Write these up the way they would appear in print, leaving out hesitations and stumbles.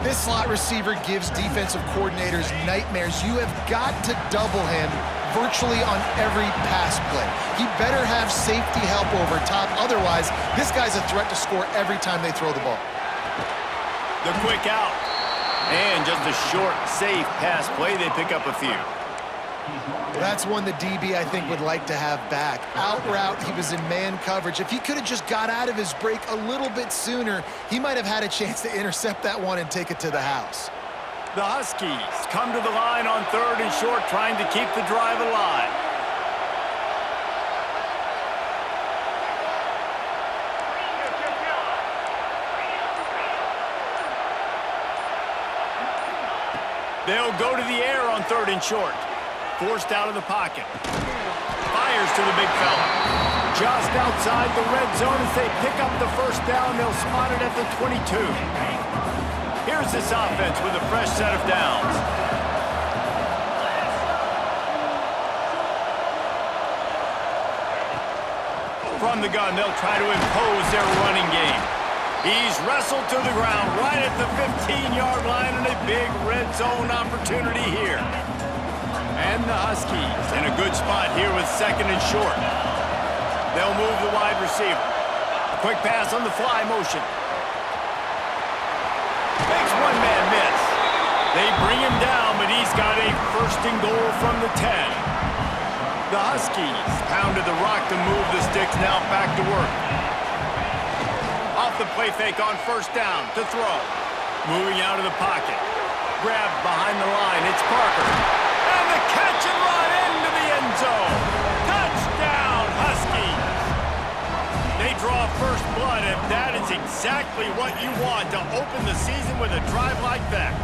This slot receiver gives defensive coordinators nightmares. You have got to double him virtually on every pass play. He better have safety help over top. Otherwise, this guy's a threat to score every time they throw the ball. The quick out. And just a short, safe pass play. They pick up a few. That's one the DB, I think, would like to have back. Out route, he was in man coverage. If he could have just got out of his break a little bit sooner, he might have had a chance to intercept that one and take it to the house. The Huskies come to the line on 3rd and short, trying to keep the drive alive. They'll go to the air on 3rd and short. Forced out of the pocket. Fires to the big fella. Just outside the red zone as they pick up the first down. They'll spot it at the 22. Here's this offense with a fresh set of downs. From the gun, they'll try to impose their running game. He's wrestled to the ground right at the 15-yard line, and a big red zone opportunity here. And the Huskies in a good spot here with 2nd and short. They'll move the wide receiver. Quick pass on the fly motion. Makes one man miss. They bring him down, but he's got a 1st and goal from the 10. The Huskies pounded the rock to move the sticks, now back to work. Off the play fake on 1st down to throw. Moving out of the pocket. Grabbed behind the line. It's Parker. And the catch and run into the end zone. Touchdown, Huskies. They draw first blood, and that is exactly what you want to open the season with a drive like that.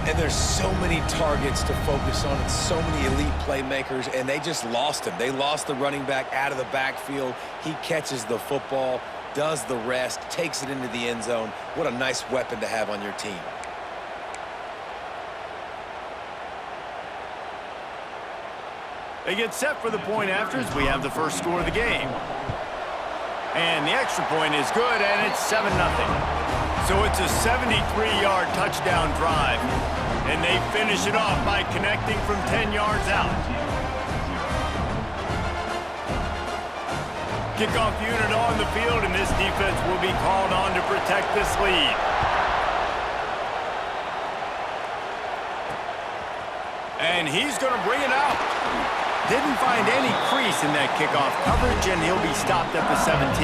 And there's so many targets to focus on and so many elite playmakers, and they just lost him. They lost the running back out of the backfield. He catches the football, does the rest, takes it into the end zone. What a nice weapon to have on your team. They get set for the point after as we have the first score of the game. And the extra point is good, and it's 7-0. So it's a 73-yard touchdown drive. And they finish it off by connecting from 10 yards out. Kickoff unit on the field, and this defense will be called on to protect this lead. And he's going to bring it out. Didn't find any crease in that kickoff coverage, and he'll be stopped at the 17.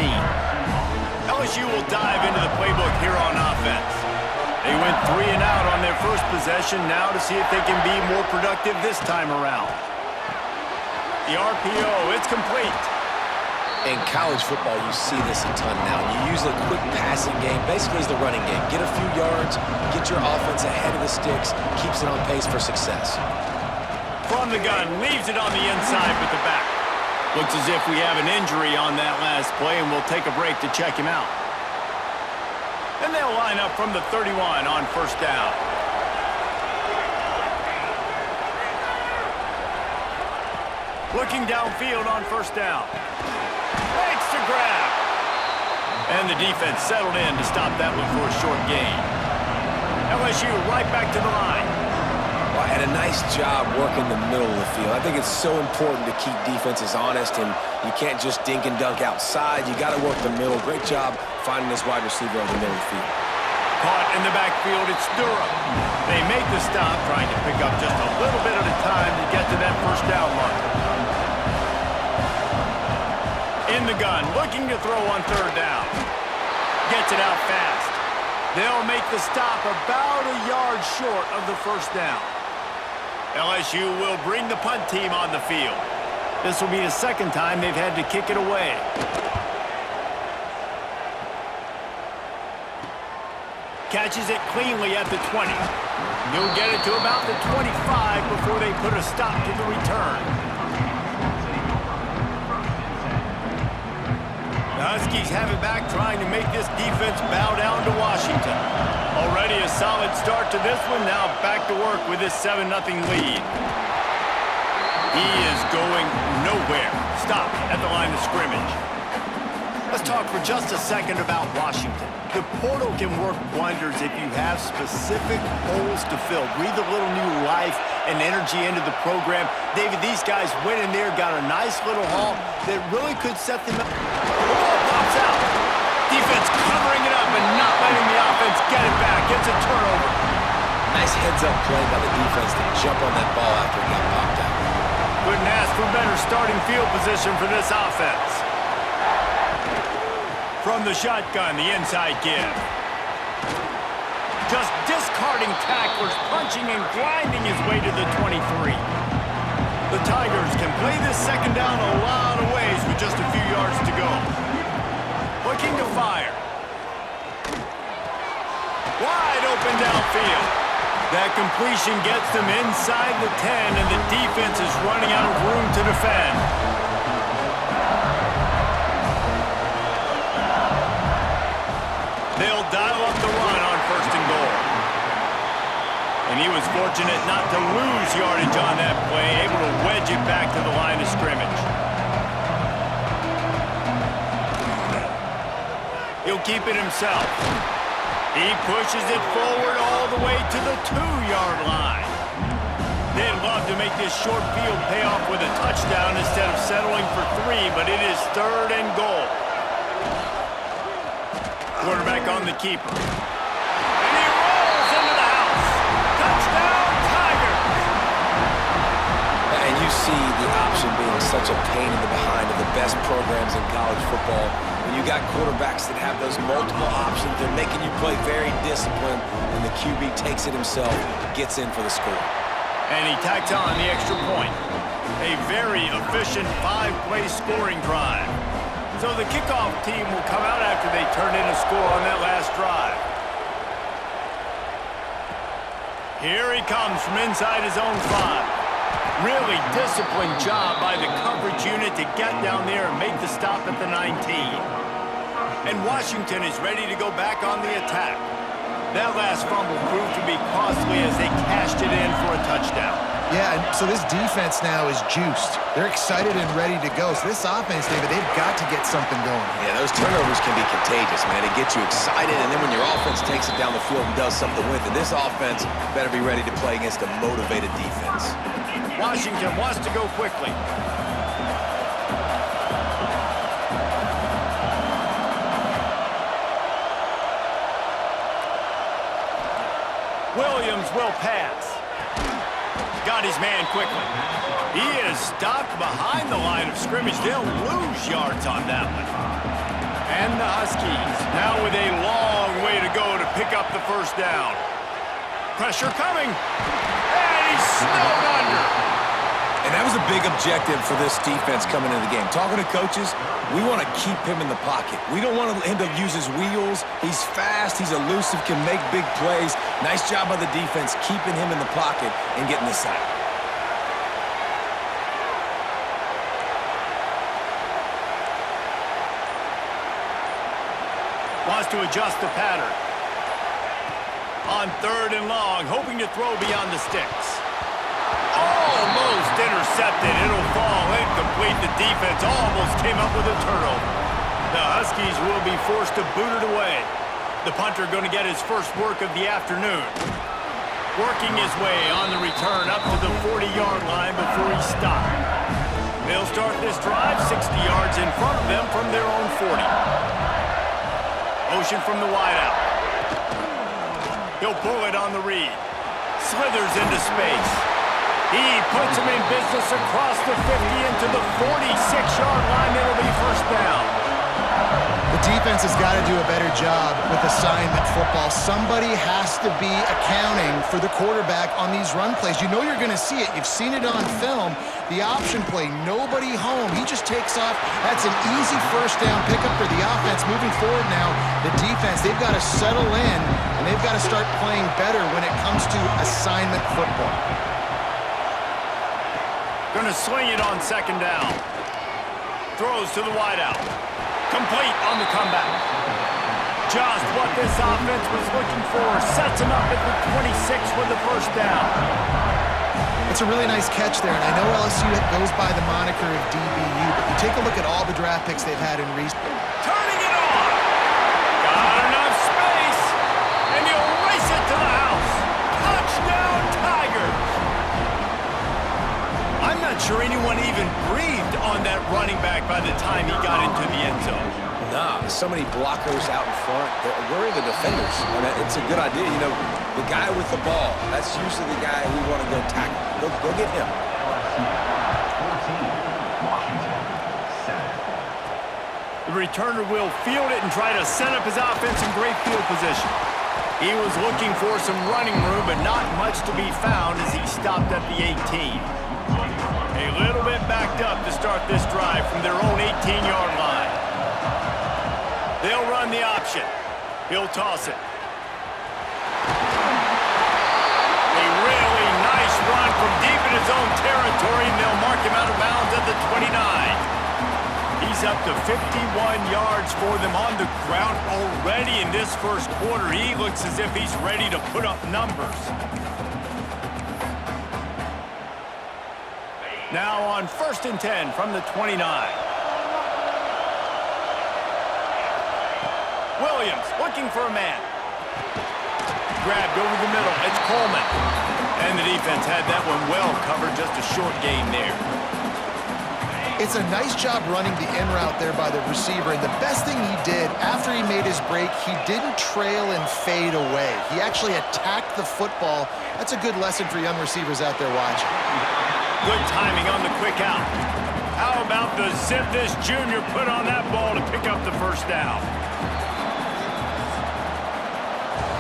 LSU will dive into the playbook here on offense. They went 3 and out on their first possession, now to see if they can be more productive this time around. The RPO, it's complete. In college football, you see this a ton now. You use a quick passing game, basically as the running game. Get a few yards, get your offense ahead of the sticks, keeps it on pace for success. From the gun, leaves it on the inside with the back. Looks as if we have an injury on that last play, and we'll take a break to check him out. And they'll line up from the 31 on 1st down. Looking downfield on 1st down. Makes the grab. And the defense settled in to stop that one for a short gain. LSU right back to the line. Well, and a nice job working the middle of the field. I think it's so important to keep defenses honest, and you can't just dink and dunk outside. You got to work the middle. Great job finding this wide receiver on the middle of the field. Caught in the backfield, it's Durham. They make the stop, trying to pick up just a little bit at a time to get to that 1st down mark. In the gun, looking to throw on 3rd down. Gets it out fast. They'll make the stop about a yard short of the 1st down. LSU will bring the punt team on the field. This will be the 2nd time they've had to kick it away. Catches it cleanly at the 20. He'll get it to about the 25 before they put a stop to the return. The Huskies have it back, trying to make this defense bow down to Washington. Already a solid start to this one, now back to work with this 7-0 lead. He is going nowhere. Stopped at the line of scrimmage. Let's talk for just a second about Washington. The portal can work wonders if you have specific holes to fill. Breathe a little new life and energy into the program. David, these guys went in there, got a nice little haul that really could set them up. The ball pops out. Defense covering it up and not letting the offense get it back. It's a turnover. Nice heads-up play by the defense to jump on that ball after it got popped out. Couldn't ask for better starting field position for this offense. From the shotgun, the inside give. Just discarding tacklers, punching and grinding his way to the 23. The Tigers can play this second down a lot of ways with just a few yards to go. Looking to fire. Wide open downfield. That completion gets them inside the 10, and the defense is running out of room to defend. They'll dial up the run on 1st and goal. And he was fortunate not to lose yardage on that play, able to wedge it back to the line of scrimmage. He'll keep it himself. He pushes it forward all the way to the 2-yard line. They'd love to make this short field pay off with a touchdown instead of settling for 3, but it is 3rd and goal. Quarterback on the keeper. And he rolls into the house. Touchdown, Tigers! And you see the option being such a pain in the behind of the best programs in college football. When you got quarterbacks that have those multiple options, they're making you play very disciplined, and the QB takes it himself, gets in for the score. And he tacks on the extra point. A very efficient 5-play scoring drive. So the kickoff team will come out after they turn in a score on that last drive. Here he comes from inside his own 5. Really disciplined job by the coverage unit to get down there and make the stop at the 19. And Washington is ready to go back on the attack. That last fumble proved to be costly as they cashed it in for a touchdown. Yeah, and so this defense now is juiced. They're excited and ready to go. So this offense, David, they've got to get something going. Yeah, those turnovers can be contagious, man. It gets you excited, and then when your offense takes it down the field and does something with it, this offense better be ready to play against a motivated defense. Washington wants to go quickly. Williams will pass. Got his man quickly. He is stopped behind the line of scrimmage. They'll lose yards on that one. And the Huskies now with a long way to go to pick up the 1st down. Pressure coming. And he's snowed under. And that was a big objective for this defense coming into the game. Talking to coaches, we want to keep him in the pocket. We don't want him to use his wheels. He's fast, he's elusive, can make big plays. Nice job by the defense keeping him in the pocket and getting the sack. Wants to adjust the pattern. On 3rd and long, hoping to throw beyond the sticks. Almost intercepted. It'll fall incomplete. The defense almost came up with a turnover. The Huskies will be forced to boot it away. The punter going to get his first work of the afternoon. Working his way on the return up to the 40-yard line before he stopped. They'll start this drive 60 yards in front of them from their own 40. Motion from the wideout. He'll pull it on the read. Slithers into space. He puts him in business across the 50 into the 46-yard line. It'll be 1st down. The defense has got to do a better job with assignment football. Somebody has to be accounting for the quarterback on these run plays. You know you're going to see it. You've seen it on film. The option play, nobody home. He just takes off. That's an easy 1st down pickup for the offense. Moving forward now, the defense, they've got to settle in, and they've got to start playing better when it comes to assignment football. Going to sling it on 2nd down. Throws to the wideout. Complete on the comeback. Just what this offense was looking for. Sets him up at the 26 with the 1st down. It's a really nice catch there, and I know LSU goes by the moniker of DBU, but you take a look at all the draft picks they've had in recent. Turning on that running back by the time he got into the end zone. Nah, so many blockers out in front. Where are the defenders? I mean, it's a good idea. You know, the guy with the ball, that's usually the guy we want to go tackle. Go get him. The returner will field it and try to set up his offense in great field position. He was looking for some running room, but not much to be found as he stopped at the 18. A little bit backed up to start this drive from their own 18-yard line. They'll run the option. He'll toss it. A really nice run from deep in his own territory, and they'll mark him out of bounds at the 29. He's up to 51 yards for them on the ground already in this first quarter. He looks as if he's ready to put up numbers. Now on 1st and 10 from the 29. Williams looking for a man. Grabbed over the middle. It's Coleman. And the defense had that one well covered. Just a short gain there. It's a nice job running the in route there by the receiver, and the best thing he did after he made his break, he didn't trail and fade away. He actually attacked the football. That's a good lesson for young receivers out there watching. Good timing on the quick out. How about the zip this junior put on that ball to pick up the first down?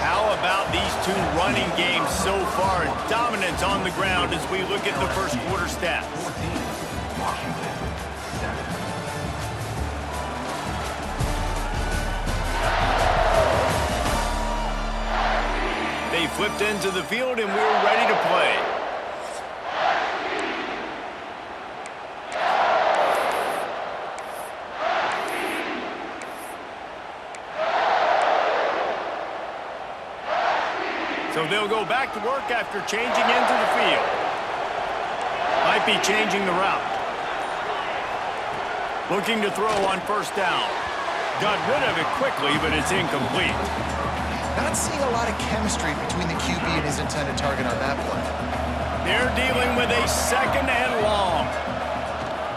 How about these two running games so far? Dominance on the ground as we look at the first quarter stats. They flipped into the field and we're ready to play. So they'll go back to work after changing into the field. Might be changing the route. Looking to throw on first down. Got rid of it quickly, but it's incomplete. Not seeing a lot of chemistry between the QB and his intended target on that play. They're dealing with a 2nd and long.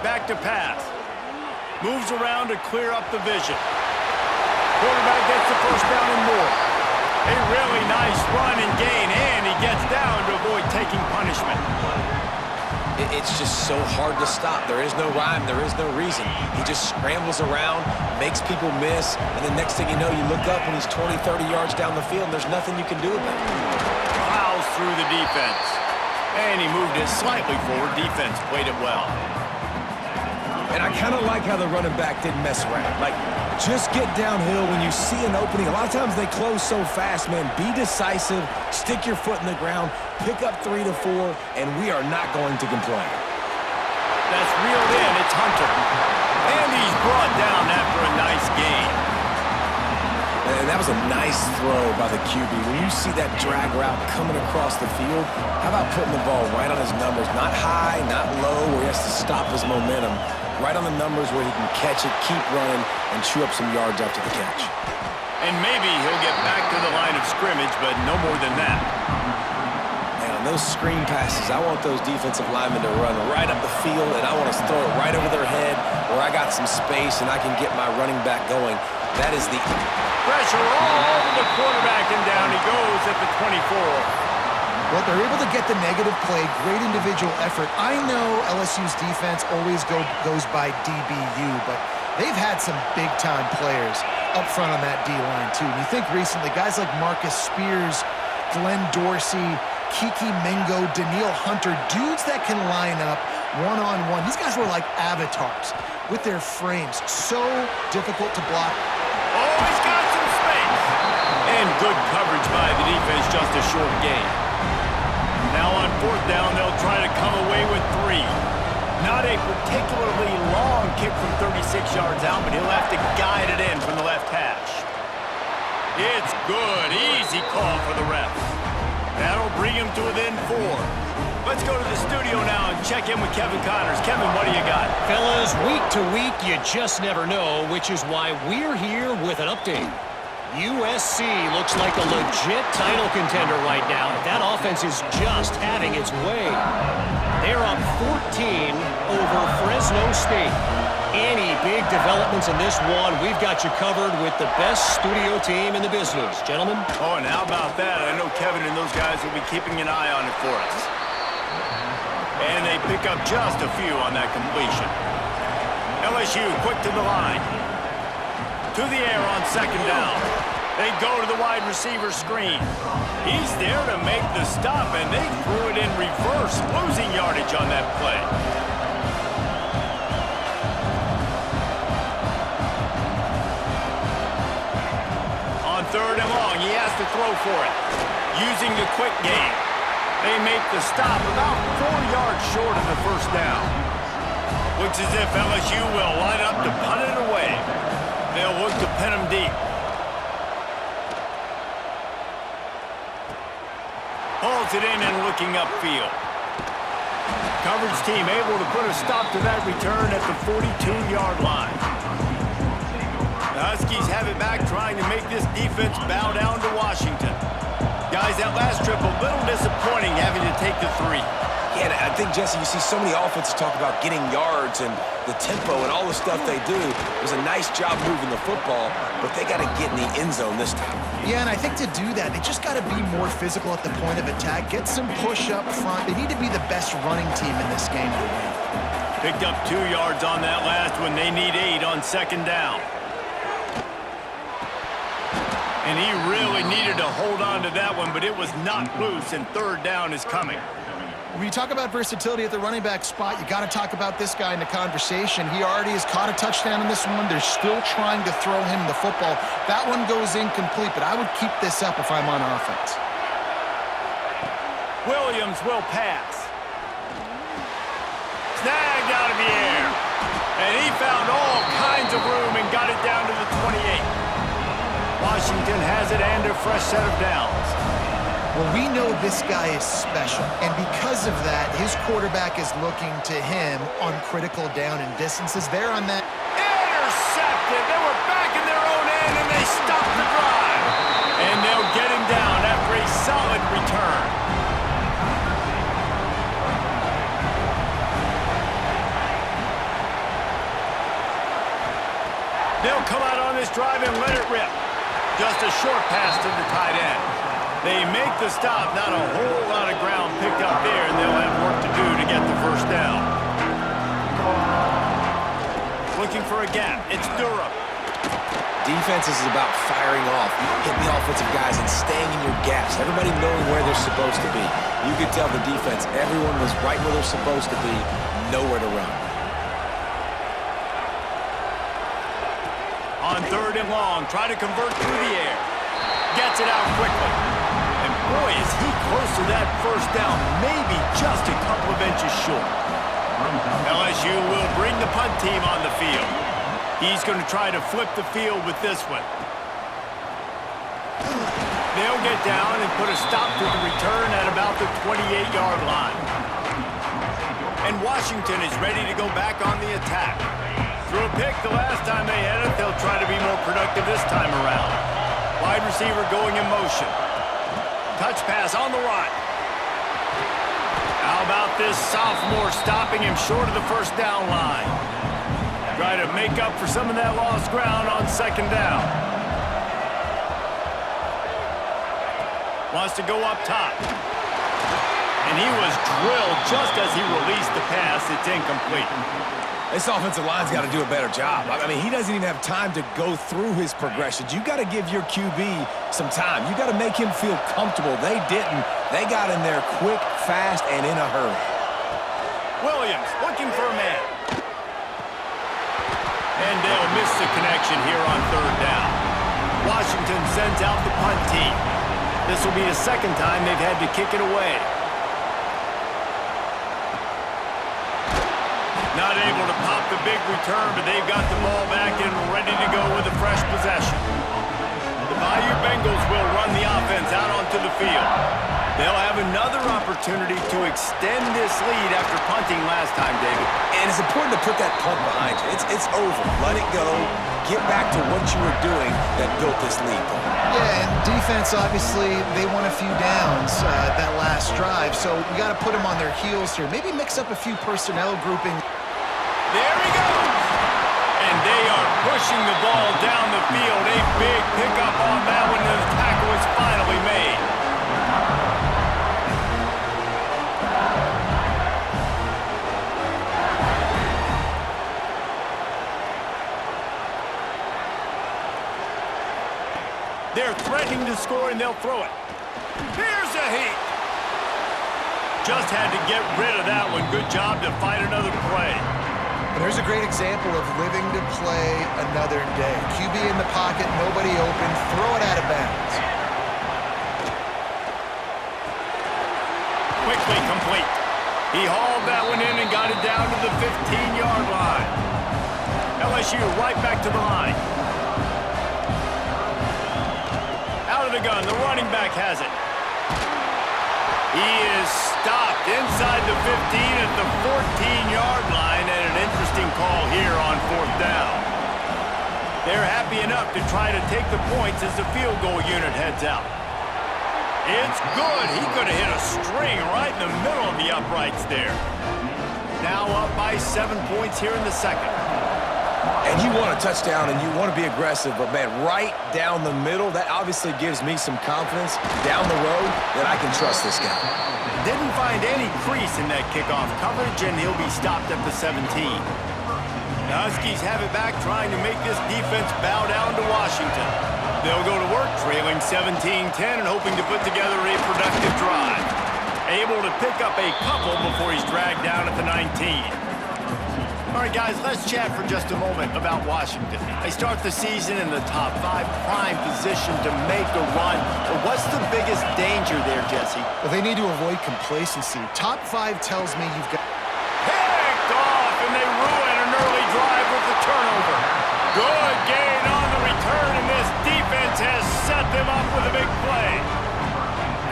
Back to pass. Moves around to clear up the vision. Quarterback gets the first down and more. A really nice run and gain, and he gets down to avoid taking punishment. It's just so hard to stop. There is no rhyme. There is no reason. He just scrambles around, makes people miss, and the next thing you know, you look up and he's 20, 30 yards down the field, and there's nothing you can do about it. Plows through the defense. And he moved it slightly forward. Defense played it well. And I kind of like how the running back didn't mess around. Like, just get downhill when you see an opening. A lot of times they close so fast, man. Be decisive, stick your foot in the ground, pick up 3 to 4, and we are not going to complain. That's reeled in. It's Hunter. And he's brought down after a nice gain. And that was a nice throw by the QB. When you see that drag route coming across the field, how about putting the ball right on his numbers? Not high, not low, where he has to stop his momentum. Right on the numbers where he can catch it, keep running, and chew up some yards after the catch. And maybe he'll get back to the line of scrimmage, but no more than that. And on those screen passes, I want those defensive linemen to run right up the field, and I want to throw it right over their head where I got some space and I can get my running back going. That is the pressure all over the quarterback, and down he goes at the 24. Well, they're able to get the negative play, great individual effort. I know LSU's defense always goes by DBU, but they've had some big-time players up front on that D-line, too. And you think recently, guys like Marcus Spears, Glenn Dorsey, Kiki Mingo, Daniil Hunter, dudes that can line up one-on-one. These guys were like avatars with their frames. So difficult to block. Oh, he's got some space. And good coverage by the defense, just a short gain. Now on 4th down, they'll try to come away with 3. Not a particularly long kick from 36 yards out, but he'll have to guide it in from the left hash. It's good. Easy call for the refs. That'll bring him to within 4. Let's go to the studio now and check in with Kevin Connors. Kevin, what do you got? Fellas, week to week, you just never know, which is why we're here with an update. USC looks like a legit title contender right now. That offense is just having its way. They're up 14 over Fresno State. Any big developments in this one, we've got you covered with the best studio team in the business. Gentlemen? Oh, and how about that? I know Kevin and those guys will be keeping an eye on it for us. And they pick up just a few on that completion. LSU quick to the line. To the air on second down. They go to the wide receiver screen. He's there to make the stop, and they threw it in reverse, losing yardage on that play. On third and long, he has to throw for it. Using the quick game. They make the stop about 4 yards short of the first down. Looks as if LSU will line up to punt it away. They'll look to pin him deep. Hauls it in and looking upfield. Coverage team able to put a stop to that return at the 42-yard line. The Huskies have it back, trying to make this defense bow down to Washington. Guys, that last trip a little disappointing, having to take the 3. Yeah, I think, Jesse, you see so many offenses talk about getting yards and the tempo and all the stuff they do. It was a nice job moving the football, but they got to get in the end zone this time. Yeah, and I think to do that, they just got to be more physical at the point of attack, get some push up front. They need to be the best running team in this game to win. Picked up 2 yards on that last one. They need 8 on second down. And he really needed to hold on to that one, but it was not loose, and third down is coming. When you talk about versatility at the running back spot, you got to talk about this guy in the conversation. He already has caught a touchdown in this one. They're still trying to throw him the football. That one goes incomplete, but I would keep this up if I'm on offense. Williams will pass. Snagged out of the air. And he found all kinds of room and got it down to the 28. Washington has it and a fresh set of downs. Well, we know this guy is special, and because of that, his quarterback is looking to him on critical down and distances. They're on that. Intercepted. They were back in their own end, and they stopped the drive. And they'll get him down after a solid return. They'll come out on this drive and let it rip. Just a short pass to the tight end. They make the stop, not a whole lot of ground picked up there, and they'll have work to do to get the first down. Looking for a gap. It's Durham. Defense is about firing off, hitting the offensive guys and staying in your gaps. Everybody knowing where they're supposed to be. You could tell the defense, everyone was right where they're supposed to be, nowhere to run. On third and long, try to convert through the air. Gets it out quickly. And boy, is he close to that first down, maybe just a couple of inches short. LSU will bring the punt team on the field. He's going to try to flip the field with this one. They'll get down and put a stop to the return at about the 28-yard line. And Washington is ready to go back on the attack. Threw a pick the last time they had it. They'll try to be more productive this time around. Wide receiver going in motion. Touch pass on the run. How about this sophomore stopping him short of the first down line? Try to make up for some of that lost ground on second down. Wants to go up top. And he was drilled just as he released the pass. It's incomplete. This offensive line's got to do a better job. I mean, he doesn't even have time to go through his progressions. You got to give your QB some time. You got to make him feel comfortable. They didn't. They got in there quick, fast, and in a hurry. Williams looking for a man. And they'll miss the connection here on third down. Washington sends out the punt team. This will be the second time they've had to kick it away. Not able to pop the big return, but they've got the ball back and ready to go with a fresh possession. The Bayou Bengals will run the offense out onto the field. They'll have another opportunity to extend this lead after punting last time, David. And it's important to put that punt behind you. It's over. Let it go. Get back to what you were doing that built this lead. Yeah, and defense, obviously, they won a few downs that last drive, so we got to put them on their heels here. Maybe mix up a few personnel grouping. There he goes! And they are pushing the ball down the field. A big pickup on that one, and the tackle is finally made. They're threatening to score, and they'll throw it. Here's a heat. Just had to get rid of that one. Good job to fight another play. And there's a great example of living to play another day. QB in the pocket, nobody open, throw it out of bounds. Quickly complete. He hauled that one in and got it down to the 15-yard line. LSU right back to the line. Out of the gun, the running back has it. He is stopped inside the 15 at the 14-yard line, and an interesting call here on 4th down. They're happy enough to try to take the points as the field goal unit heads out. It's good. He could have hit a string right in the middle of the uprights there. Now up by 7 points here in the second. And you want a touchdown and you want to be aggressive, but man, right down the middle, that obviously gives me some confidence down the road that I can trust this guy. Didn't find any crease in that kickoff coverage, and he'll be stopped at the 17. The Huskies have it back, trying to make this defense bow down to Washington. They'll go to work, trailing 17-10 and hoping to put together a productive drive. Able to pick up a couple before he's dragged down at the 19. All right, guys, let's chat for just a moment about Washington. They start the season in the top 5, prime position to make a run. But what's the biggest danger there, Jesse? Well, they need to avoid complacency. Top 5 tells me you've got... Picked off, and they ruin an early drive with the turnover. Good gain on the return, and this defense has set them up with a big play.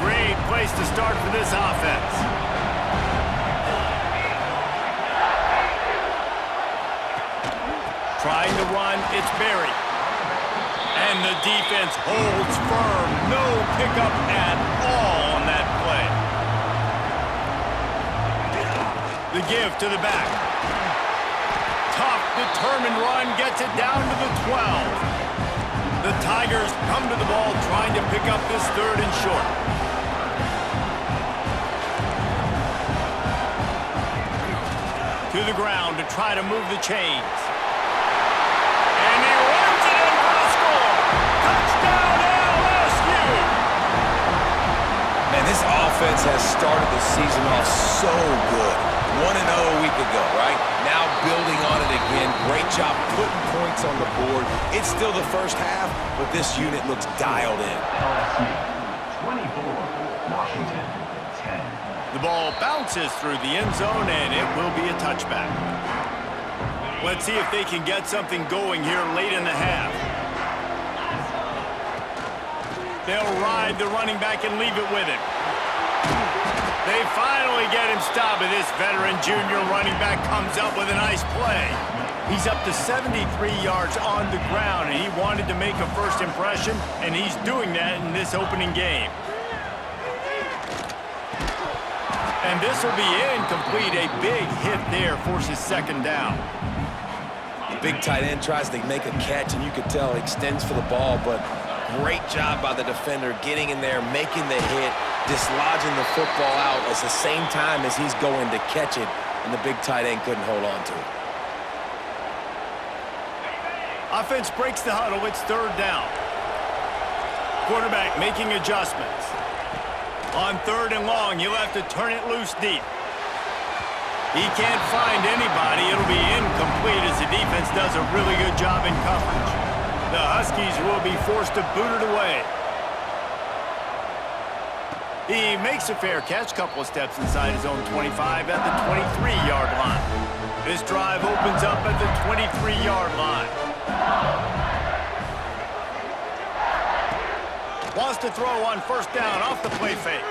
Great place to start for this offense. Trying to run, it's Berry. And the defense holds firm. No pickup at all on that play. The give to the back. Tough, determined run gets it down to the 12. The Tigers come to the ball trying to pick up this 3rd and short. To the ground to try to move the chains. And he runs it in for the score. Touchdown LSU! Man, this offense has started the season off so good. 1-0 a week ago, right? Now building on it again. Great job putting points on the board. It's still the first half, but this unit looks dialed in. LSU 24, Washington 10. The ball bounces through the end zone, and it will be a touchback. Let's see if they can get something going here late in the half. They'll ride the running back and leave it with him. They finally get him stopped, and this veteran junior running back comes up with a nice play. He's up to 73 yards on the ground, and he wanted to make a first impression, and he's doing that in this opening game. And this will be incomplete. A big hit there forces 2nd down. Big tight end tries to make a catch, and you could tell he extends for the ball, but great job by the defender getting in there, making the hit, dislodging the football out at the same time as he's going to catch it, and the big tight end couldn't hold on to it. Offense breaks the huddle. It's 3rd down. Quarterback making adjustments. On 3rd and long, he'll have to turn it loose deep. He can't find anybody. It'll be incomplete as the defense does a really good job in coverage. The Huskies will be forced to boot it away. He makes a fair catch, couple of steps inside his own 25 at the 23-yard line. This drive opens up at the 23-yard line. Wants to throw on 1st down off the play fake.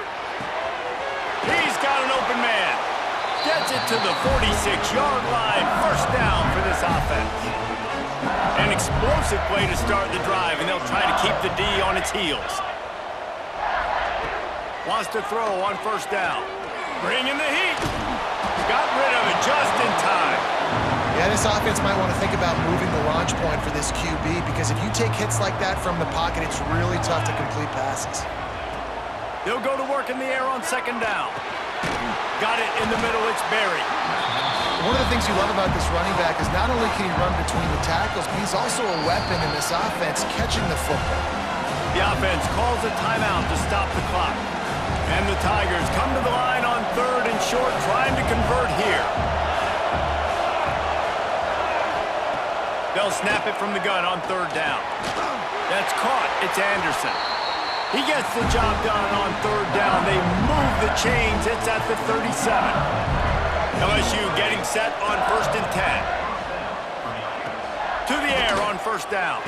Gets it to the 46-yard line. First down for this offense. An explosive play to start the drive, and they'll try to keep the D on its heels. Wants to throw on first down. Bringing the heat. Got rid of it just in time. Yeah, this offense might want to think about moving the launch point for this QB, because if you take hits like that from the pocket, it's really tough to complete passes. They'll go to work in the air on second down. Got it in the middle. It's Berry. One of the things you love about this running back is not only can he run between the tackles, but he's also a weapon in this offense catching the football. The offense calls a timeout to stop the clock. And the Tigers come to the line on third and short, trying to convert here. They'll snap it from the gun on third down. That's caught. It's Anderson. He gets the job done on third down. They move the chains. It's at the 37. LSU getting set on first and 10. To the air on first down.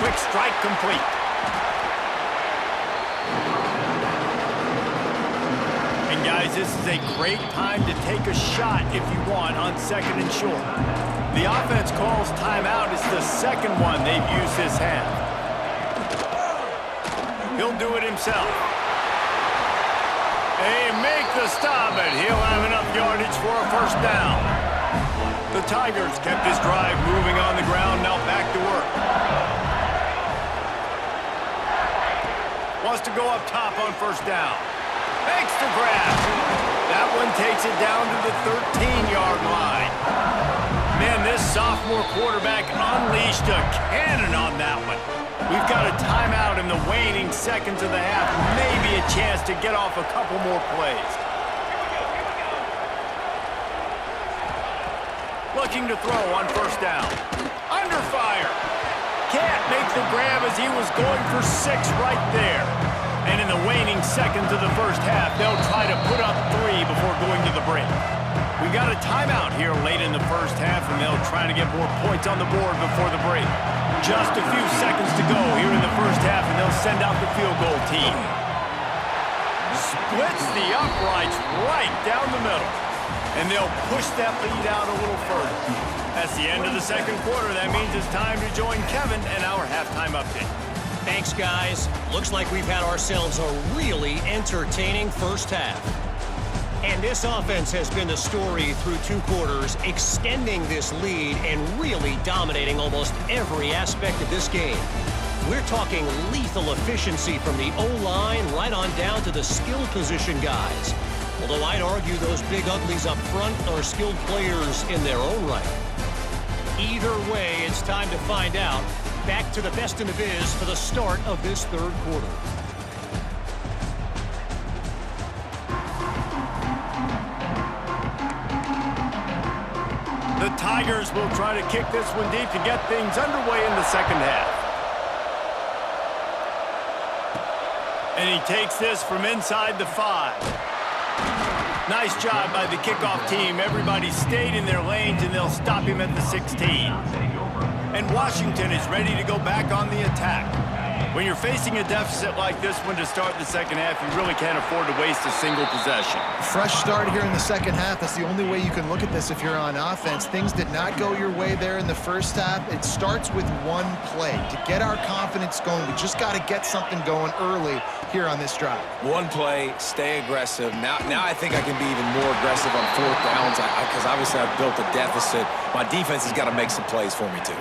Quick strike complete. And guys, this is a great time to take a shot if you want on second and short. The offense calls timeout. It's the second one they've used this half. He'll do it himself. They make the stop, and he'll have enough yardage for a first down. The Tigers kept this drive moving on the ground, now back to work. Wants to go up top on first down. Makes the grab. That one takes it down to the 13-yard line. Man, this sophomore quarterback unleashed a cannon on that one. We've got a timeout in the waning seconds of the half. Maybe a chance to get off a couple more plays. Looking to throw on first down. Under fire. Can't make the grab as he was going for 6 right there. And in the waning seconds of the first half, they'll try to put up 3 before going to the break. We got a timeout here late in the first half, and they'll try to get more points on the board before the break. Just a few seconds to go here in the first half, and they'll send out the field goal team. Splits the uprights right down the middle, and they'll push that lead out a little further. That's the end of the second quarter. That means it's time to join Kevin and our halftime update. Thanks, guys. Looks like we've had ourselves a really entertaining first half. And this offense has been the story through 2 quarters, extending this lead and really dominating almost every aspect of this game. We're talking lethal efficiency from the O-line right on down to the skill position guys. Although I'd argue those big uglies up front are skilled players in their own right. Either way, it's time to find out. Back to the best in the biz for the start of this third quarter. The Tigers will try to kick this one deep to get things underway in the second half. And he takes this from inside the 5. Nice job by the kickoff team. Everybody stayed in their lanes, and they'll stop him at the 16. And Washington is ready to go back on the attack. When you're facing a deficit like this one to start the second half, you really can't afford to waste a single possession. Fresh start here in the second half. That's the only way you can look at this if you're on offense. Things did not go your way there in the first half. It starts with one play. To get our confidence going, we just got to get something going early here on this drive. One play, stay aggressive. Now I think I can be even more aggressive on 4th downs because obviously I've built a deficit. My defense has got to make some plays for me too.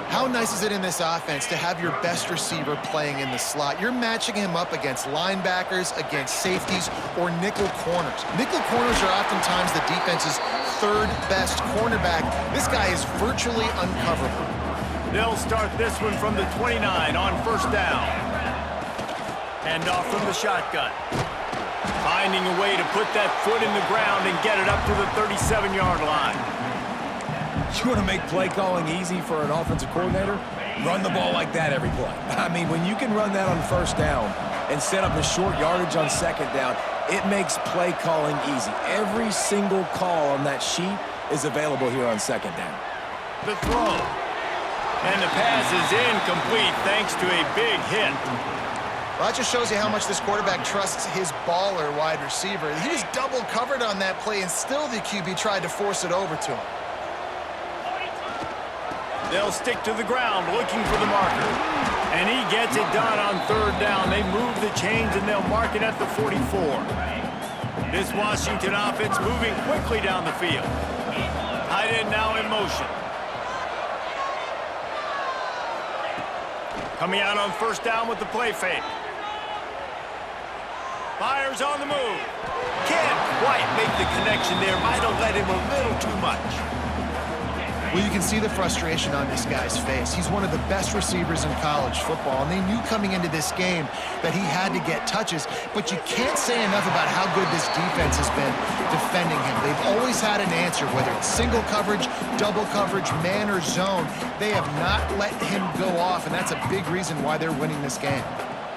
How nice is it in this offense to have your best receiver playing in the slot? You're matching him up against linebackers, against safeties, or nickel corners. Nickel corners are oftentimes the defense's 3rd best cornerback. This guy is virtually uncoverable. They'll start this one from the 29 on first down. Hand off from the shotgun. Finding a way to put that foot in the ground and get it up to the 37-yard line. You want to make play calling easy for an offensive coordinator? Run the ball like that every play. I mean, when you can run that on first down and set up a short yardage on second down, it makes play calling easy. Every single call on that sheet is available here on second down. The throw. And the pass is incomplete thanks to a big hit. Well, that just shows you how much this quarterback trusts his baller wide receiver. He was double covered on that play, and still the QB tried to force it over to him. They'll stick to the ground looking for the marker. And he gets it done on third down. They move the chains, and they'll mark it at the 44. This Washington offense moving quickly down the field. Tight end now in motion. Coming out on first down with the play fake. Fires on the move. Can't quite make the connection there. Might have let him a little too much. Well, you can see the frustration on this guy's face. He's one of the best receivers in college football, and they knew coming into this game that he had to get touches, but you can't say enough about how good this defense has been defending him. They've always had an answer, whether it's single coverage, double coverage, man or zone. They have not let him go off, and that's a big reason why they're winning this game.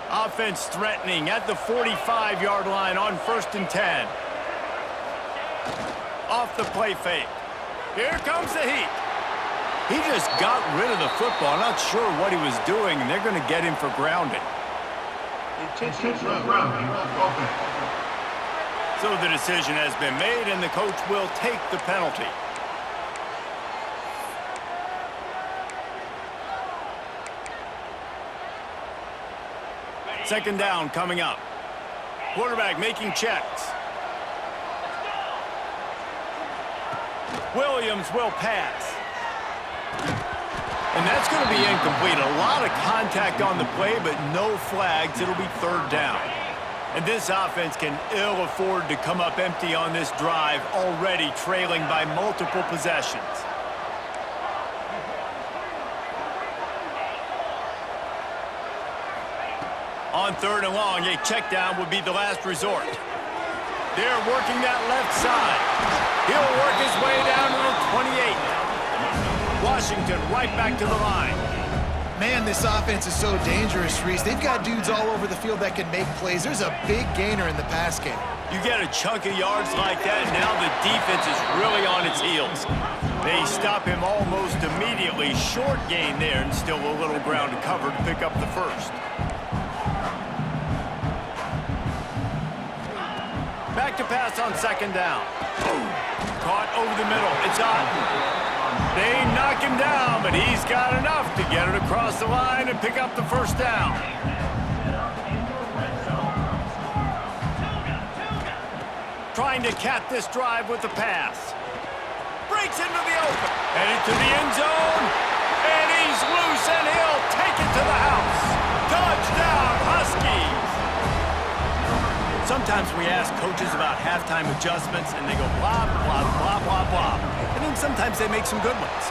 Offense threatening at the 45-yard line on 1st and 10. Off the play fake. Here comes the heat. He just got rid of the football. Not sure what he was doing, and they're going to get him for grounding. So the decision has been made, and the coach will take the penalty. Second down coming up. Quarterback making checks. Williams will pass. And that's going to be incomplete. A lot of contact on the play, but no flags. It'll be third down. And this offense can ill afford to come up empty on this drive, already trailing by multiple possessions. On third and long, a check down would be the last resort. They're working that left side. He'll work his way down to the 28. Washington right back to the line. Man, this offense is so dangerous, Reese. They've got dudes all over the field that can make plays. There's a big gainer in the pass game. You get a chunk of yards like that, now the defense is really on its heels. They stop him almost immediately. Short gain there, and still a little ground to cover to pick up the first. Back to pass on second down. Caught over the middle. It's on. They knock him down, but he's got enough to get it across the line and pick up the first down. Trying to cap this drive with the pass. Breaks into the open. Headed to the end zone. And he's loose, and he'll take it to the house. Touchdown, Huskies. Sometimes we ask coaches about halftime adjustments, and they go blah, blah, blah, blah, blah. And then sometimes they make some good ones.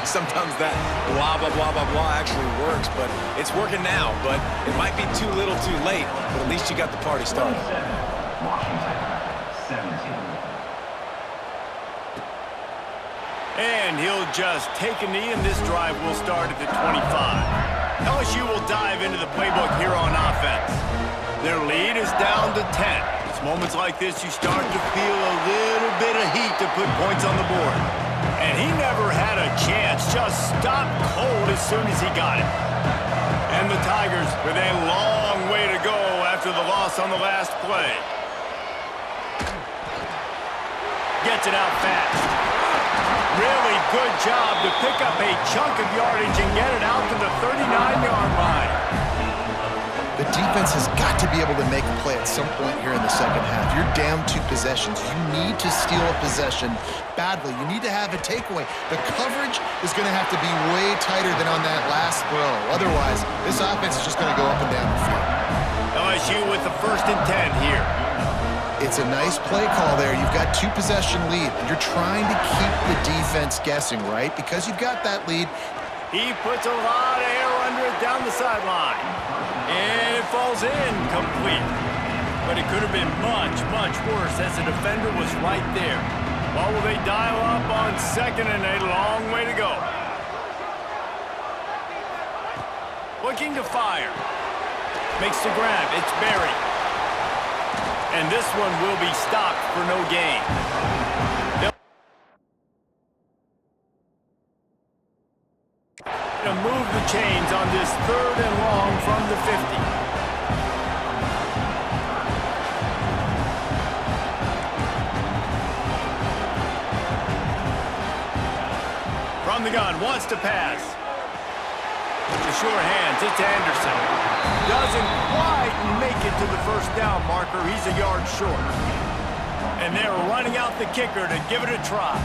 Sometimes that blah, blah, blah, blah, blah actually works, but it's working now. But it might be too little too late, but at least you got the party started. Washington, 17. And he'll just take a knee, and this drive will start at the 25. LSU will dive into the playbook here on offense. Their lead is down to 10. It's moments like this you start to feel a little bit of heat to put points on the board. And he never had a chance, just stopped cold as soon as he got it. And the Tigers with a long way to go after the loss on the last play. Gets it out fast. Really good job to pick up a chunk of yardage and get it out to the 39-yard line. The defense has got to be able to make a play at some point here in the second half. You're down 2 possessions. You need to steal a possession badly. You need to have a takeaway. The coverage is going to have to be way tighter than on that last throw. Otherwise, this offense is just going to go up and down the field. LSU with the 1st and 10 here. It's a nice play call there. You've got 2-possession lead, and you're trying to keep the defense guessing, right? Because you've got that lead. He puts a lot of air under it down the sideline. And it falls in complete. But it could have been much, much worse as the defender was right there. Well, will they dial up on 2nd and a long way to go? Looking to fire. Makes the grab. It's Berry. And this one will be stopped for no gain. To move the chains on this 3rd and long from the 50. the gun, wants to pass. The sure hands, it's Anderson. Doesn't quite make it to the first down marker. He's a yard short. And they're running out the kicker to give it a try.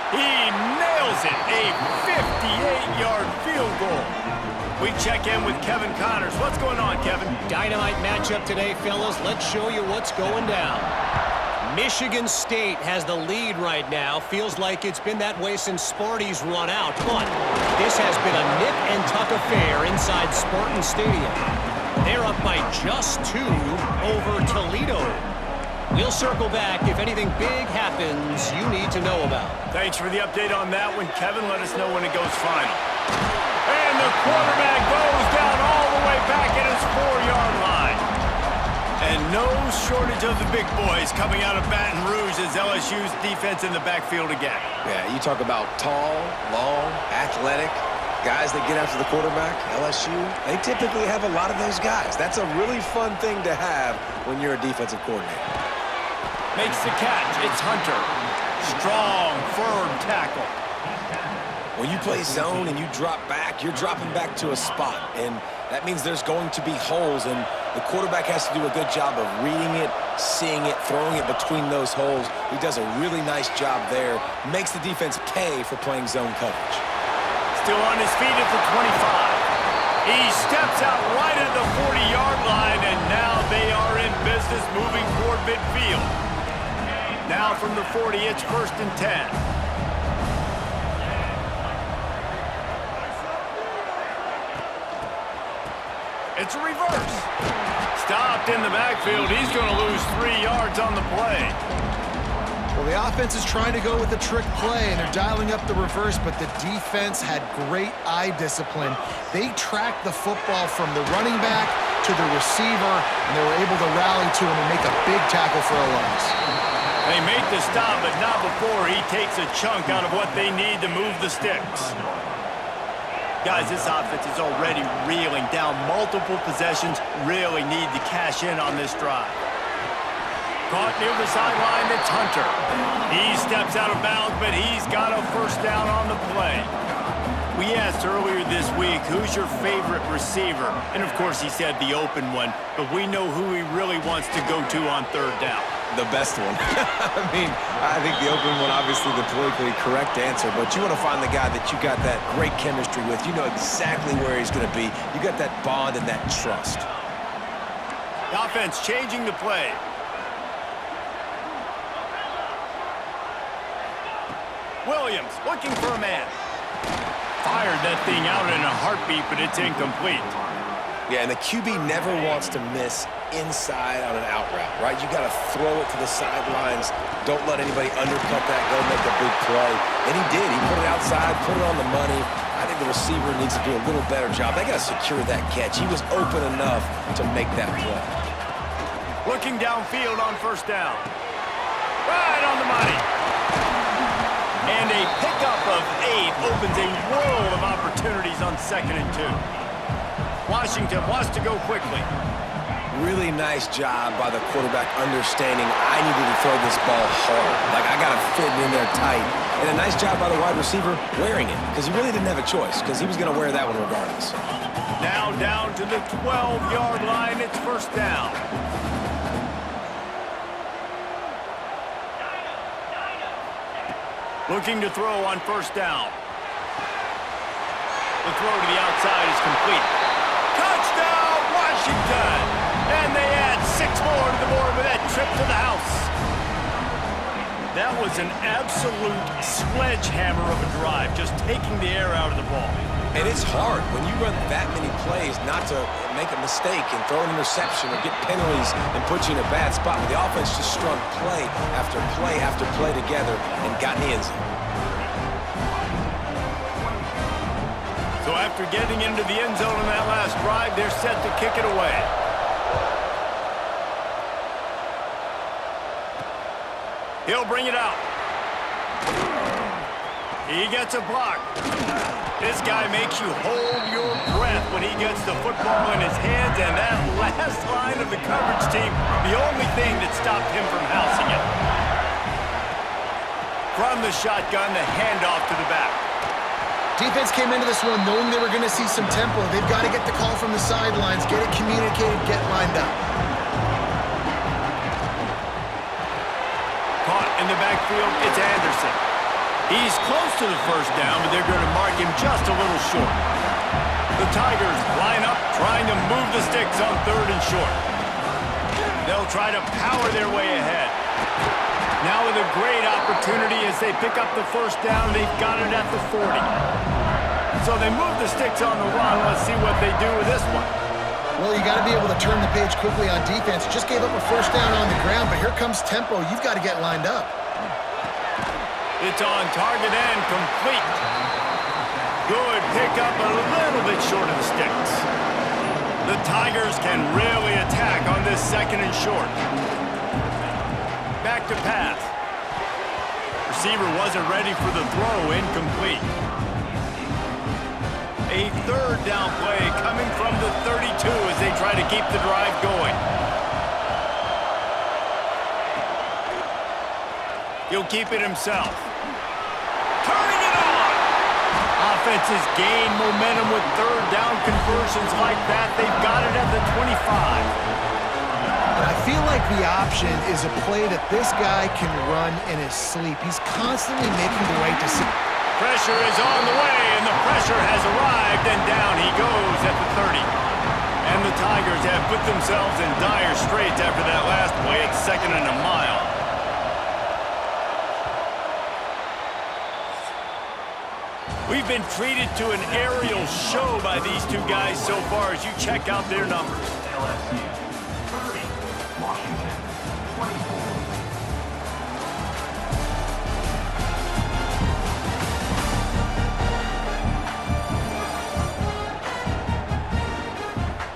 He nails it, a 58-yard field goal. We check in with Kevin Connors. What's going on, Kevin? Dynamite matchup today, fellas. Let's show you what's going down. Michigan State has the lead right now. Feels like it's been that way since Sparty's run out, but this has been a nip-and-tuck affair inside Spartan Stadium. They're up by just 2 over Toledo. We'll circle back if anything big happens you need to know about. Thanks for the update on that one, Kevin. Let us know when it goes final. And the quarterback goes down all the way back at his 4-yard line. And no shortage of the big boys coming out of Baton Rouge as LSU's defense in the backfield again. Yeah, you talk about tall, long, athletic guys that get after the quarterback. LSU, they typically have a lot of those guys. That's a really fun thing to have when you're a defensive coordinator. Makes the catch. It's Hunter. Strong, firm tackle. When you play zone and you drop back, you're dropping back to a spot. And that means there's going to be holes, and the quarterback has to do a good job of reading it, seeing it, throwing it between those holes. He does a really nice job there. Makes the defense pay for playing zone coverage. Still on his feet at the 25. He steps out right at the 40-yard line, and now they are in business moving toward midfield. Now from the 40, it's 1st and 10. It's a reverse. Stopped in the backfield. He's going to lose 3 yards on the play. Well, the offense is trying to go with a trick play, and they're dialing up the reverse, but the defense had great eye discipline. They tracked the football from the running back to the receiver, and they were able to rally to him and make a big tackle for a loss. They make the stop, but not before he takes a chunk out of what they need to move the sticks. Guys, this offense is already reeling down multiple possessions. Really need to cash in on this drive. Caught near the sideline, it's Hunter. He steps out of bounds, but he's got a first down on the play. We asked earlier this week, who's your favorite receiver? And, of course, he said the open one, but we know who he really wants to go to on 3rd down. The best one. I think the open one, obviously the politically correct answer, but you want to find the guy that you got that great chemistry with. You know exactly where he's going to be. You got that bond and that trust. The offense changing the play. Williams looking for a man. Fired that thing out in a heartbeat, but it's incomplete. Yeah, and the QB never wants to miss inside on an out route, right? You got to throw it to the sidelines. Don't let anybody undercut that. Go make a big play. And he did. He put it outside, put it on the money. I think the receiver needs to do a little better job. They got to secure that catch. He was open enough to make that play. Looking downfield on 1st down. Right on the money. And a pickup of 8 opens a world of opportunities on 2nd and 2. Washington wants to go quickly. Really nice job by the quarterback understanding I needed to throw this ball hard. Like, I got to fit it in there tight. And a nice job by the wide receiver wearing it, because he really didn't have a choice, because he was going to wear that one regardless. Now down to the 12-yard line. It's 1st down. Looking to throw on 1st down. The throw to the outside is complete. Touchdown, Washington! And they add 6 more to the board with that trip to the house. That was an absolute sledgehammer of a drive, just taking the air out of the ball. And it's hard when you run that many plays not to make a mistake and throw an interception or get penalties and put you in a bad spot. But the offense just strung play after play after play together and got in the end zone. So after getting into the end zone in that last drive, they're set to kick it away. He'll bring it out. He gets a block. This guy makes you hold your breath when he gets the football in his hands, and that last line of the coverage team, the only thing that stopped him from housing it. From the shotgun, the handoff to the back. Defense came into this one knowing they were going to see some tempo. They've got to get the call from the sidelines, get it communicated, get lined up. Caught in the backfield, it's Anderson. He's close to the first down, but they're going to mark him just a little short. The Tigers line up, trying to move the sticks on 3rd and short. They'll try to power their way ahead. Now with a great opportunity as they pick up the first down, they've got it at the 40. So they move the sticks on the run. Let's see what they do with this one. Well, you got to be able to turn the page quickly on defense. Just gave up a first down on the ground, but here comes tempo. You've got to get lined up. It's on target and complete. Good pickup, a little bit short of the sticks. The Tigers can really attack on this 2nd and short. Back to pass. Receiver wasn't ready for the throw, incomplete. A 3rd down play coming from the 32 as they try to keep the drive going. He'll keep it himself. Turning it on! Offenses gain momentum with 3rd down conversions like that. They've got it at the 25. But I feel like the option is a play that this guy can run in his sleep. He's constantly making the right decision. Pressure is on the way, and the pressure has arrived, and down he goes at the 30. And the Tigers have put themselves in dire straits after that last play. It's 2nd and a mile. We've been treated to an aerial show by these two guys so far as you check out their numbers. LSU 30, Washington 24.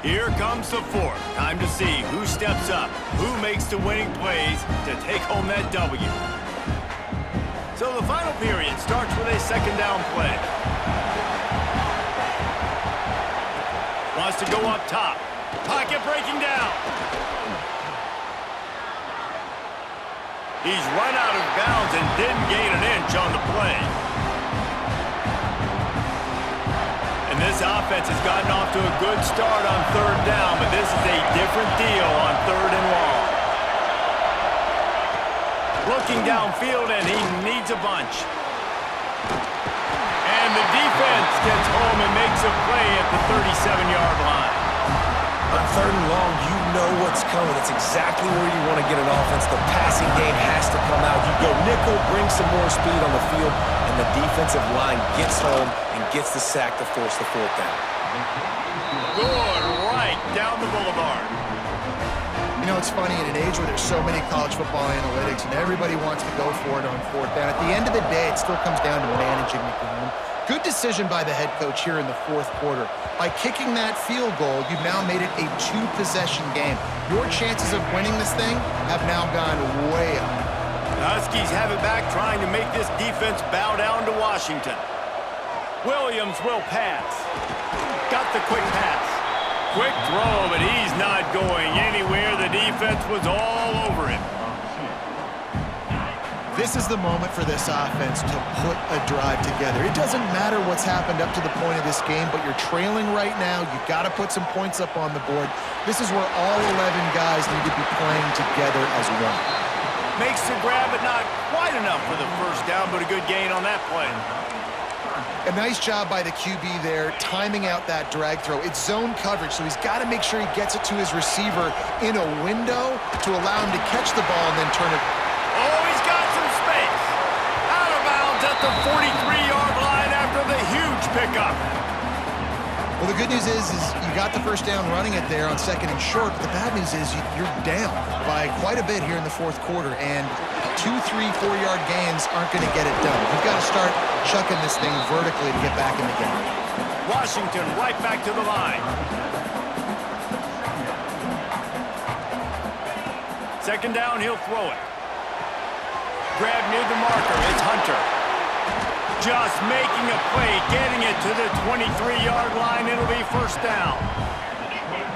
Here comes the 4th. Time to see who steps up, who makes the winning plays to take home that W. So the final period starts with a 2nd down play. Wants to go up top. Pocket breaking down. He's run out of bounds and didn't gain an inch on the play. And this offense has gotten off to a good start on 3rd down, but this is a different deal on 3rd and long. Looking downfield, and he needs a bunch. And the defense gets home and makes a play at the 37-yard line. On 3rd and long, you know what's coming. It's exactly where you want to get an offense. The passing game has to come out. You go nickel, bring some more speed on the field, and the defensive line gets home and gets the sack to force the 4th down. Good right down the boulevard. You know, it's funny, in an age where there's so many college football analytics and everybody wants to go for it on 4th down, at the end of the day, it still comes down to managing the game. Good decision by the head coach here in the 4th quarter. By kicking that field goal, you've now made it a 2-possession game. Your chances of winning this thing have now gone way up. The Huskies have it back, trying to make this defense bow down to Washington. Williams will pass. Got the quick pass. Quick throw, but he's not going anywhere. The defense was all over him. This is the moment for this offense to put a drive together. It doesn't matter what's happened up to the point of this game, but you're trailing right now. You've got to put some points up on the board. This is where all 11 guys need to be playing together as one. Makes the grab, but not quite enough for the first down, but a good gain on that play. A nice job by the QB there, timing out that drag throw. It's zone coverage, so he's got to make sure he gets it to his receiver in a window to allow him to catch the ball and then turn it. Oh, he's got some space. Out of bounds at the 43-yard line after the huge pickup. Well, the good news is you got the first down running it there on 2nd and short, but the bad news is you're down by quite a bit here in the 4th quarter, and 2, 3, 4-yard gains aren't going to get it done. You've got to start chucking this thing vertically to get back in the game. Washington right back to the line. 2nd down, he'll throw it. Grab near the marker, it's Hunter. Just making a play, getting it to the 23-yard line. It'll be first down.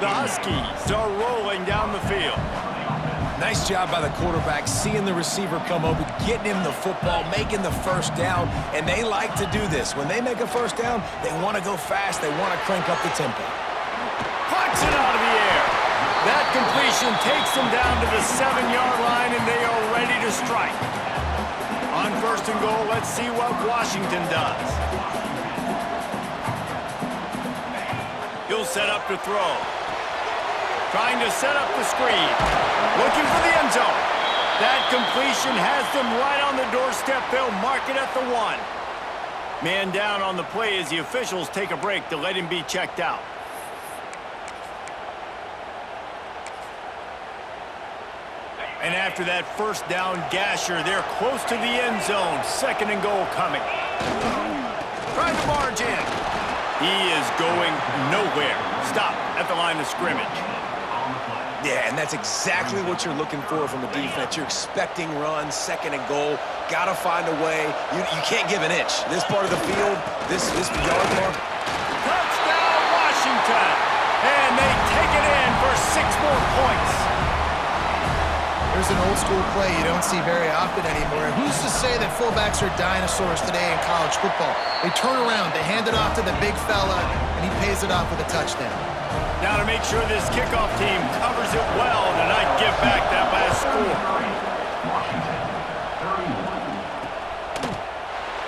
The Huskies are rolling down the field. Nice job by the quarterback, seeing the receiver come over, getting him the football, making the first down, and they like to do this. When they make a first down, they want to go fast, they want to crank up the tempo. Puts it out of the air. That completion takes them down to the 7-yard line, and they are ready to strike. On first and goal, let's see what Washington does. He'll set up to throw. Trying to set up the screen. Looking for the end zone. That completion has them right on the doorstep. They'll mark it at the 1. Man down on the play as the officials take a break to let him be checked out. And after that first down gasher, they're close to the end zone. Second and goal coming. Trying to barge in. He is going nowhere. Stop at the line of scrimmage. Yeah, and that's exactly what you're looking for from the defense. You're expecting runs, second and goal. Got to find a way. You can't give an inch. This part of the field, this yard mark. Touchdown, Washington! And they take it in for 6 more points. There's an old school play you don't see very often anymore. Who's to say that fullbacks are dinosaurs today in college football? They turn around, they hand it off to the big fella, and he pays it off with a touchdown. Now to make sure this kickoff team covers it well and not give back that last score.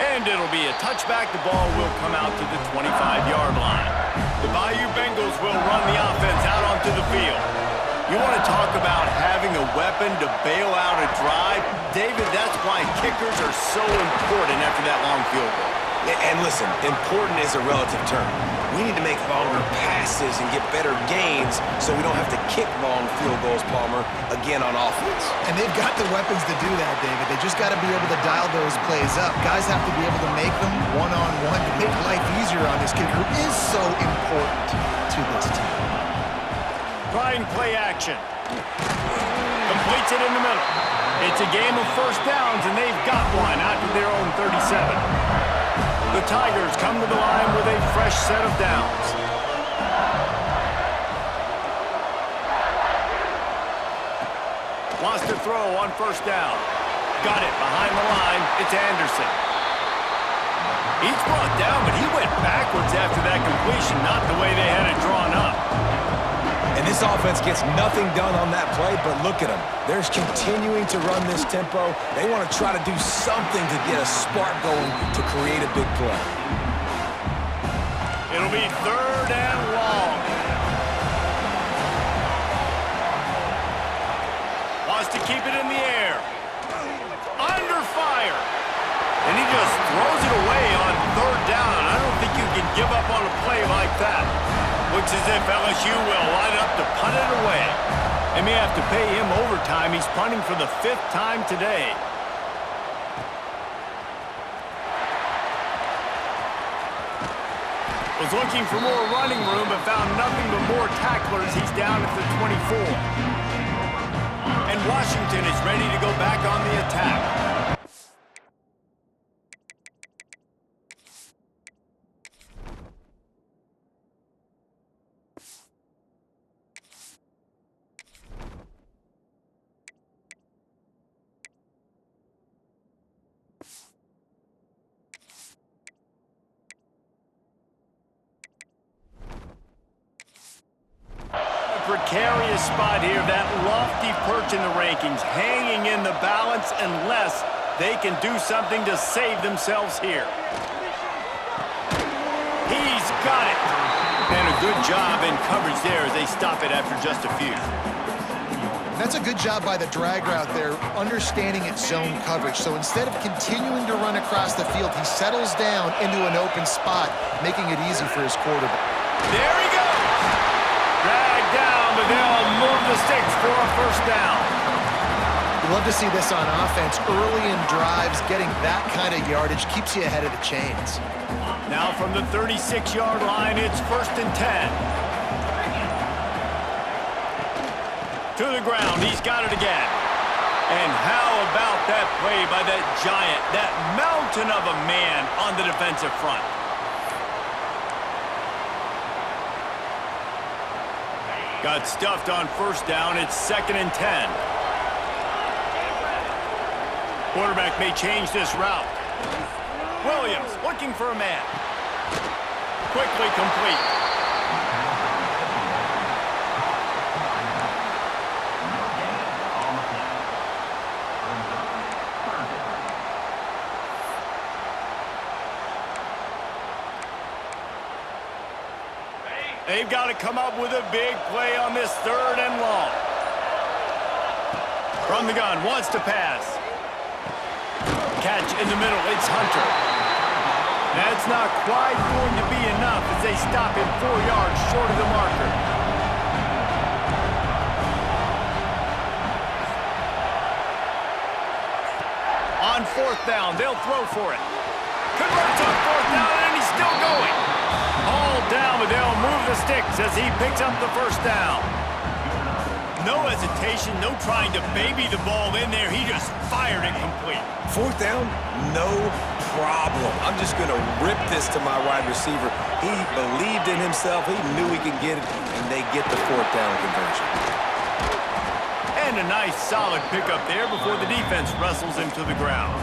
And it'll be a touchback. The ball will come out to the 25-yard line. The Bayou Bengals will run the offense out onto the field. You want to talk about having a weapon to bail out a drive? David, that's why kickers are so important after that long field goal. And listen, important is a relative term. We need to make longer passes and get better gains so we don't have to kick long field goals, Palmer, again on offense. And they've got the weapons to do that, David. They just got to be able to dial those plays up. Guys have to be able to make them one-on-one to make life easier on this kicker, who is so important to this team. Trying play action. Completes it in the middle. It's a game of first downs, and they've got one out to their own 37. The Tigers come to the line with a fresh set of downs. Wants to throw on first down. Got it behind the line. It's Anderson. He's brought down, but he went backwards after that completion, not the way they had it drawn up. And this offense gets nothing done on that play, but look at them. They're continuing to run this tempo. They want to try to do something to get a spark going to create a big play. It'll be third and long. Wants to keep it in the air. Under fire. And he just throws it away on third down. I don't think you can give up on a play like that. Looks as if LSU will line up to punt it away. They may have to pay him overtime. He's punting for the 5th time today. Was looking for more running room, but found nothing but more tacklers. He's down at the 24. And Washington is ready to go back on the attack. Precarious spot here, that lofty perch in the rankings, hanging in the balance unless they can do something to save themselves here. He's got it. And a good job in coverage there as they stop it after just a few. That's a good job by the drag route there, understanding its zone coverage. So instead of continuing to run across the field, he settles down into an open spot, making it easy for his quarterback. There he goes. Dragged down, but they'll move the sticks for a first down. You love to see this on offense. Early in drives, getting that kind of yardage keeps you ahead of the chains. Now from the 36-yard line, it's 1st and 10. To the ground, he's got it again. And how about that play by that giant, that mountain of a man on the defensive front? Got stuffed on first down. It's 2nd and 10. Quarterback may change this route. Williams looking for a man. Quickly complete. They've got to come up with a big play on this 3rd and long. From the gun, wants to pass. Catch in the middle, it's Hunter. That's not quite going to be enough as they stop him 4 yards short of the marker. On 4th down, they'll throw for it. Converts on 4th down, and he's still going. All down, but they'll move the sticks as he picks up the 1st down. No hesitation, no trying to baby the ball in there. He just fired it complete. 4th down, no problem. I'm just going to rip this to my wide receiver. He believed in himself. He knew he could get it, and they get the 4th down conversion. And a nice, solid pickup there before the defense wrestles him to the ground.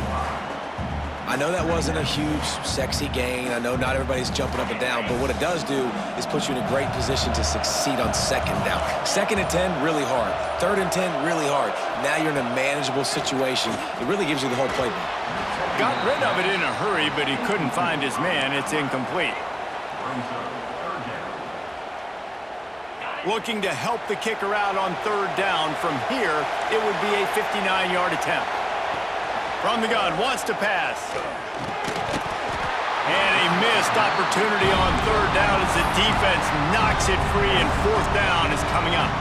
I know that wasn't a huge, sexy gain. I know not everybody's jumping up and down, but what it does do is put you in a great position to succeed on 2nd down. 2nd and 10, really hard. 3rd and 10, really hard. Now you're in a manageable situation. It really gives you the whole playbook. Got rid of it in a hurry, but he couldn't find his man. It's incomplete. Looking to help the kicker out on 3rd down. From here, it would be a 59-yard attempt. From the gun, wants to pass. And a missed opportunity on 3rd down as the defense knocks it free, and 4th down is coming up.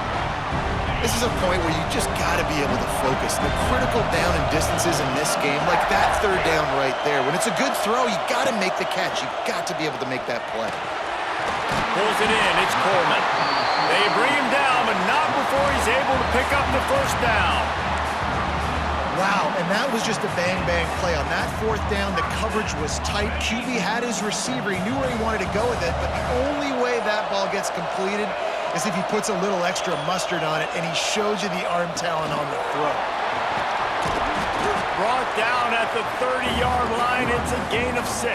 This is a point where you just got to be able to focus. The critical down and distances in this game, like that 3rd down right there. When it's a good throw, you got to make the catch. You got to be able to make that play. Pulls it in. It's Coleman. They bring him down, but not before he's able to pick up the 1st down. Wow, and that was just a bang-bang play. On that 4th down, the coverage was tight. QB had his receiver. He knew where he wanted to go with it, but the only way that ball gets completed is if he puts a little extra mustard on it, and he shows you the arm talent on the throw. Brought down at the 30-yard line. It's a gain of 6.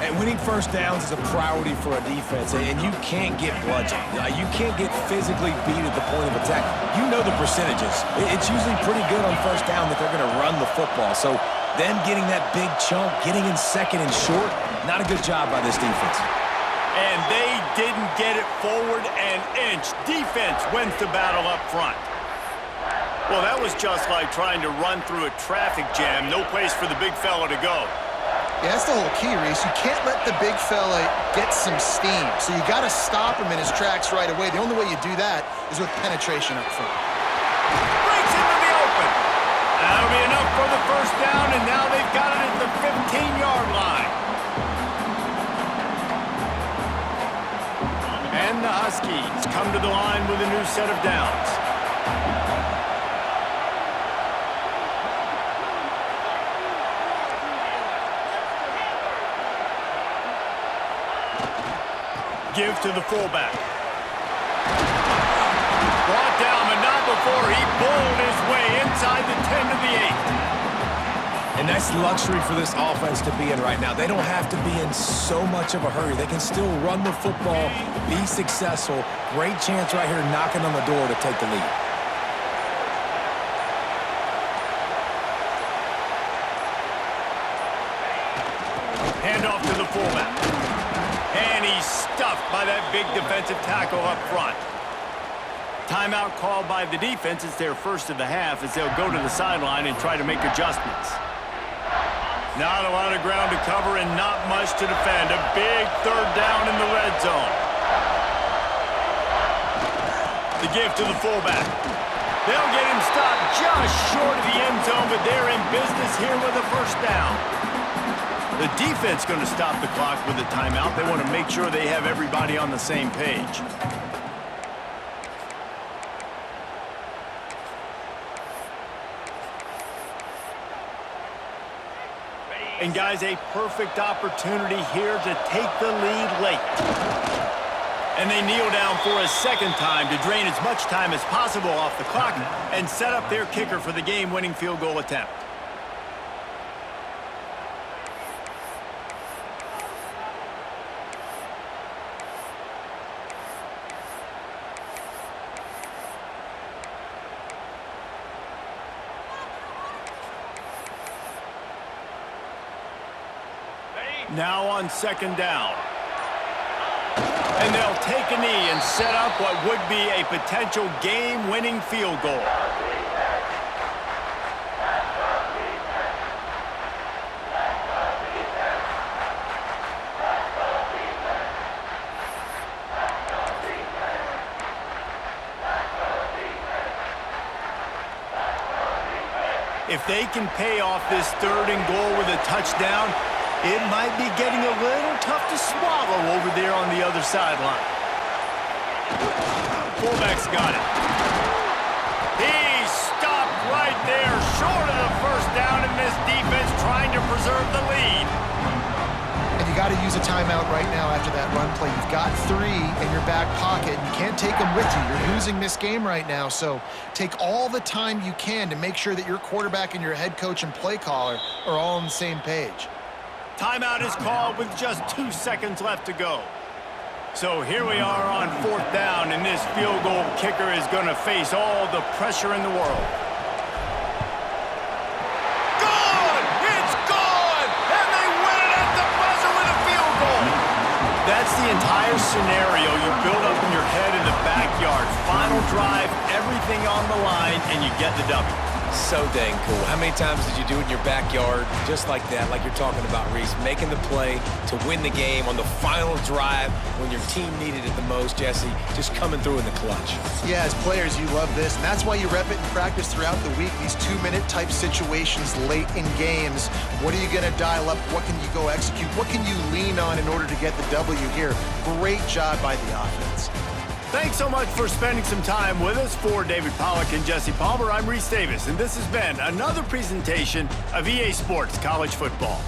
And winning 1st downs is a priority for a defense, and you can't get bludgeoned. You can't get physically beat at the point of attack. You know the percentages. It's usually pretty good on 1st down that they're going to run the football. So them getting that big chunk, getting in 2nd and short, not a good job by this defense. And they didn't get it forward an inch. Defense wins the battle up front. Well, that was just like trying to run through a traffic jam. No place for the big fella to go. Yeah, that's the whole key, Reese. You can't let the big fella get some steam. So you got to stop him in his tracks right away. The only way you do that is with penetration up front. Breaks into the open. That'll be enough for the 1st down, and now they've got it at the 15-yard line. And the Huskies come to the line with a new set of downs. Give to the fullback. Brought down, but not before he bowled his way inside the 10 to the 8. And that's luxury for this offense to be in right now. They don't have to be in so much of a hurry. They can still run the football, be successful. Great chance right here knocking on the door to take the lead. Handoff to the fullback. And he's stuffed by that big defensive tackle up front. Timeout called by the defense. It's their 1st of the half as they'll go to the sideline and try to make adjustments. Not a lot of ground to cover and not much to defend. A big 3rd down in the red zone. The give to the fullback. They'll get him stopped just short of the end zone, but they're in business here with a 1st down. The defense going to stop the clock with a timeout. They want to make sure they have everybody on the same page. And guys, a perfect opportunity here to take the lead late. And they kneel down for a second time to drain as much time as possible off the clock and set up their kicker for the game-winning field goal attempt. Now on second down. And they'll take a knee and set up what would be a potential game-winning field goal. If they can pay off this 3rd and goal with a touchdown, it might be getting a little tough to swallow over there on the other sideline. Fullback's got it. He stopped right there, short of the first down, and this defense trying to preserve the lead. And you got to use a timeout right now after that run play. You've got 3 in your back pocket. You can't take them with you. You're losing this game right now, so take all the time you can to make sure that your quarterback and your head coach and play caller are all on the same page. Timeout is called with just 2 seconds left to go. So here we are on 4th down, and this field goal kicker is going to face all the pressure in the world. Good! It's good! And they win it at the buzzer with a field goal! That's the entire scenario you build up in your head in the backyard. Final drive, everything on the line, and you get the W. So dang cool. How many times did you do it in your backyard just like that, like you're talking about, Reese, making the play to win the game on the final drive when your team needed it the most, Jesse, just coming through in the clutch. Yeah, as players, you love this, and that's why you rep it in practice throughout the week, these 2-minute type situations late in games. What are you going to dial up? What can you go execute? What can you lean on in order to get the W here? Great job by the offense. Thanks so much for spending some time with us. For David Pollack and Jesse Palmer, I'm Reese Davis, and this has been another presentation of EA Sports College Football.